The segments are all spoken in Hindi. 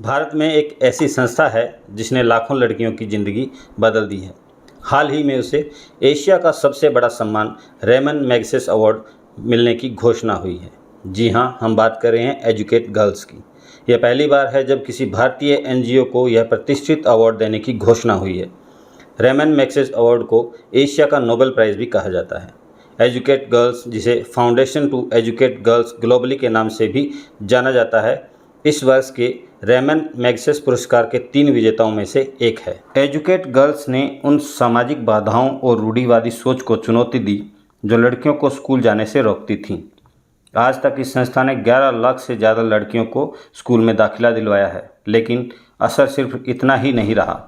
भारत में एक ऐसी संस्था है जिसने लाखों लड़कियों की ज़िंदगी बदल दी है। हाल ही में उसे एशिया का सबसे बड़ा सम्मान रेमन मैग्सेसे अवार्ड मिलने की घोषणा हुई है। जी हाँ, हम बात कर रहे हैं एजुकेट गर्ल्स की। यह पहली बार है जब किसी भारतीय एनजीओ को यह प्रतिष्ठित अवार्ड देने की घोषणा हुई है। रेमन मैग्सेसे अवार्ड को एशिया का नोबेल प्राइज़ भी कहा जाता है। एजुकेट गर्ल्स, जिसे foundation to educate girls globally के नाम से भी जाना जाता है, इस वर्ष के रेमन मैग्सेसे पुरस्कार के 3 विजेताओं में से एक है। एजुकेट गर्ल्स ने उन सामाजिक बाधाओं और रूढ़िवादी सोच को चुनौती दी जो लड़कियों को स्कूल जाने से रोकती थीं। आज तक इस संस्था ने 11 लाख से ज़्यादा लड़कियों को स्कूल में दाखिला दिलवाया है, लेकिन असर सिर्फ इतना ही नहीं रहा।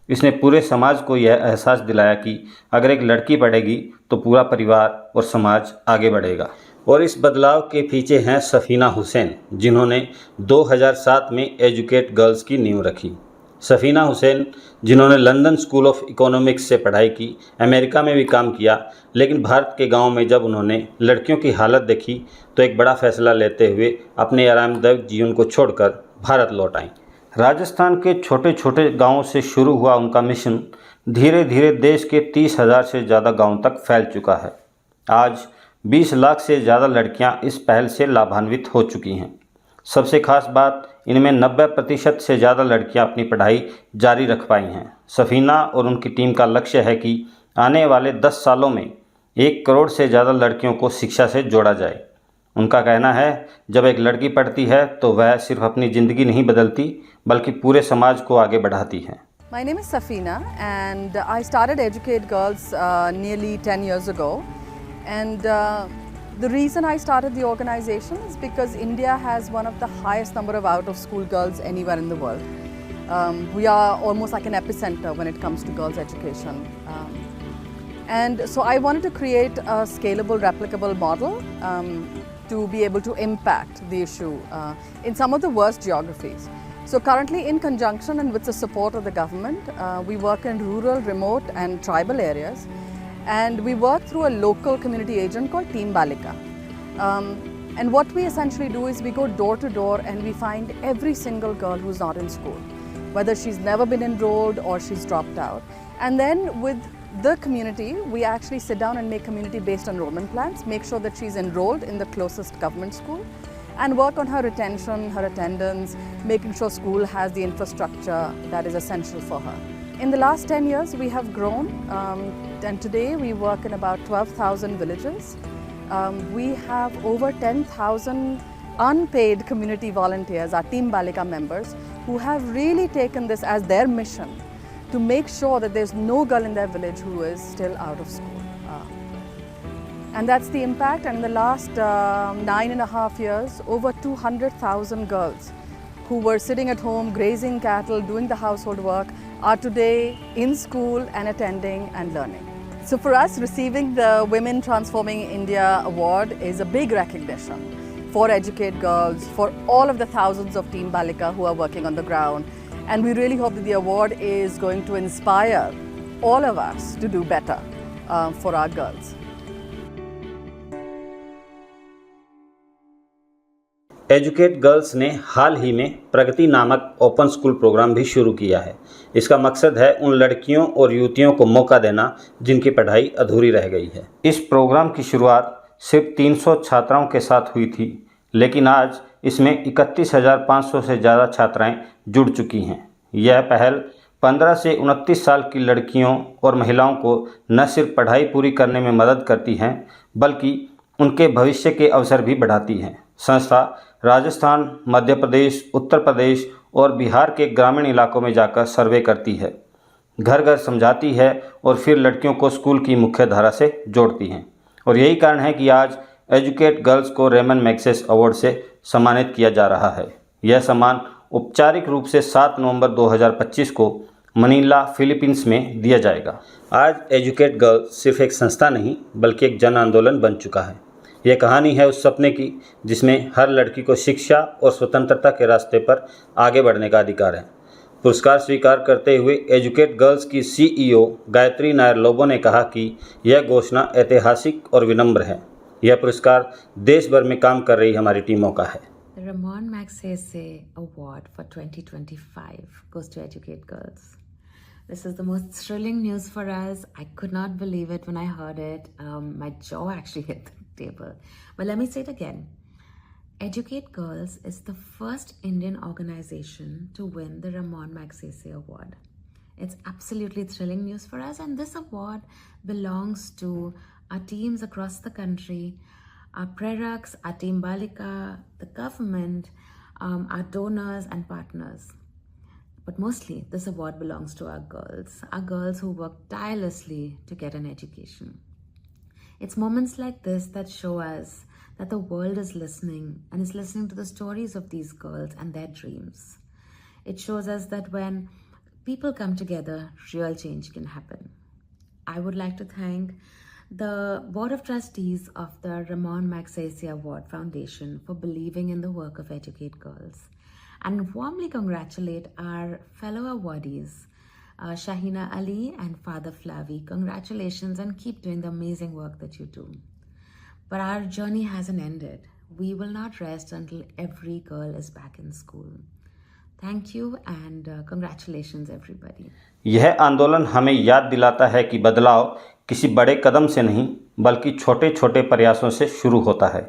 इसने पूरे समाज को यह एहसास दिलाया कि अगर एक लड़की पढ़ेगी तो पूरा परिवार और समाज आगे बढ़ेगा। और इस बदलाव के पीछे हैं सफ़ीना हुसैन, जिन्होंने 2007 में एजुकेट गर्ल्स की नींव रखी। सफ़ीना हुसैन, जिन्होंने लंदन स्कूल ऑफ इकोनॉमिक्स से पढ़ाई की, अमेरिका में भी काम किया, लेकिन भारत के गांव में जब उन्होंने लड़कियों की हालत देखी तो एक बड़ा फैसला लेते हुए अपने आरामदायक जीवन को छोड़कर भारत लौट आईं। राजस्थान के छोटे छोटे गाँवों से शुरू हुआ उनका मिशन धीरे धीरे देश के 30,000 से ज़्यादा गाँव तक फैल चुका है। आज 20 लाख से ज़्यादा लड़कियां इस पहल से लाभान्वित हो चुकी हैं। सबसे खास बात, इनमें 90% से ज़्यादा लड़कियां अपनी पढ़ाई जारी रख पाई हैं। सफ़ीना और उनकी टीम का लक्ष्य है कि आने वाले 10 सालों में 1 करोड़ से ज़्यादा लड़कियों को शिक्षा से जोड़ा जाए। उनका कहना है, जब एक लड़की पढ़ती है तो वह सिर्फ अपनी ज़िंदगी नहीं बदलती बल्कि पूरे समाज को आगे बढ़ाती है। My name is Safina and I started Educate Girls nearly 10 years ago. And the reason I started the organization is because India has one of the highest number of out-of-school girls anywhere in the world. We are almost like an epicenter when it comes to girls' education. And so I wanted to create a scalable, replicable model to be able to impact the issue in some of the worst geographies. So currently, in conjunction and with the support of the government, we work in rural, remote and tribal areas. And we work through a local community agent called Team Balika. And what we essentially do is we go door to door and we find every single girl who's not in school, whether she's never been enrolled or she's dropped out. And then with the community, we actually sit down and make community-based enrollment plans, make sure that she's enrolled in the closest government school, and work on her retention, her attendance, making sure school has the infrastructure that is essential for her. In the last 10 years, we have grown, and today we work in about 12,000 villages. We have over 10,000 unpaid community volunteers, our Team Balika members, who have really taken this as their mission to make sure that there's no girl in their village who is still out of school. And that's the impact. And in the last 9.5 years, over 200,000 girls who were sitting at home, grazing cattle, doing the household work, are today in school and attending and learning. So for us, receiving the Women Transforming India Award is a big recognition for Educate Girls, for all of the thousands of Team Balika who are working on the ground. And we really hope that the award is going to inspire all of us to do better for our girls. Educate girls ने हाल ही में प्रगति नामक ओपन स्कूल प्रोग्राम भी शुरू किया है। इसका मकसद है उन लड़कियों और युवतियों को मौका देना जिनकी पढ़ाई अधूरी रह गई है। इस प्रोग्राम की शुरुआत सिर्फ 300 छात्राओं के साथ हुई थी, लेकिन आज इसमें 31,500 से ज़्यादा छात्राएं जुड़ चुकी हैं। यह पहल 15 से 29 साल की लड़कियों और महिलाओं को न सिर्फ पढ़ाई पूरी करने में मदद करती हैं, बल्कि उनके भविष्य के अवसर भी बढ़ाती हैं। संस्था राजस्थान, मध्य प्रदेश, उत्तर प्रदेश और बिहार के ग्रामीण इलाकों में जाकर सर्वे करती है, घर घर समझाती है और फिर लड़कियों को स्कूल की मुख्य धारा से जोड़ती हैं। और यही कारण है कि आज एजुकेट गर्ल्स को रेमन मैग्सेसे अवार्ड से सम्मानित किया जा रहा है। यह सम्मान औपचारिक रूप से 7 नवंबर 2025 को मनीला, फिलीपींस में दिया जाएगा। आज एजुकेट गर्ल्स सिर्फ एक संस्था नहीं बल्कि एक जन आंदोलन बन चुका है। यह कहानी है उस सपने की जिसमें हर लड़की को शिक्षा और स्वतंत्रता के रास्ते पर आगे बढ़ने का अधिकार है। पुरस्कार स्वीकार करते हुए एजुकेट गर्ल्स की CEO गायत्री नायर लोबो ने कहा कि यह घोषणा ऐतिहासिक और विनम्र है। यह पुरस्कार देश भर में काम कर रही हमारी टीमों का है। The Ramon Magsaysay Award for 2025 goes to Educate Girls. This is the most thrilling news for us. I could not believe it when I heard it. My jaw actually hit the table. But let me say it again. Educate Girls is the first Indian organization to win the Ramon Magsaysay Award. It's absolutely thrilling news for us, and this award belongs to our teams across the country, our Preraks, our Team Balika, the government, our donors and partners. But mostly, this award belongs to our girls who work tirelessly to get an education. It's moments like this that show us that the world is listening and is listening to the stories of these girls and their dreams. It shows us that when people come together, real change can happen. I would like to thank the Board of Trustees of the Ramon Magsaysay Award Foundation for believing in the work of Educate Girls, and warmly congratulate our fellow awardees, Shahina Ali and Father Flavi. Congratulations, and keep doing the amazing work that you do. But our journey hasn't ended. We will not rest until every girl is back in school. Thank you and congratulations everybody. यह आंदोलन हमें याद दिलाता है कि बदलाव किसी बड़े कदम से नहीं बल्कि छोटे छोटे प्रयासों से शुरू होता है।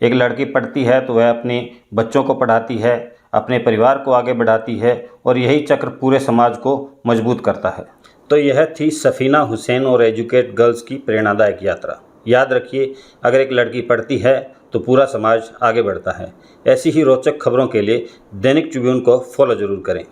एक लड़की पढ़ती है तो वह अपने बच्चों को पढ़ाती है, अपने परिवार को आगे बढ़ाती है और यही चक्र पूरे समाज को मजबूत करता है। तो यह थी सफ़ीना हुसैन और एजुकेट गर्ल्स की प्रेरणादायक यात्रा। याद रखिए, अगर एक लड़की पढ़ती है तो पूरा समाज आगे बढ़ता है। ऐसी ही रोचक खबरों के लिए दैनिक ट्रिब्यून को फॉलो ज़रूर करें।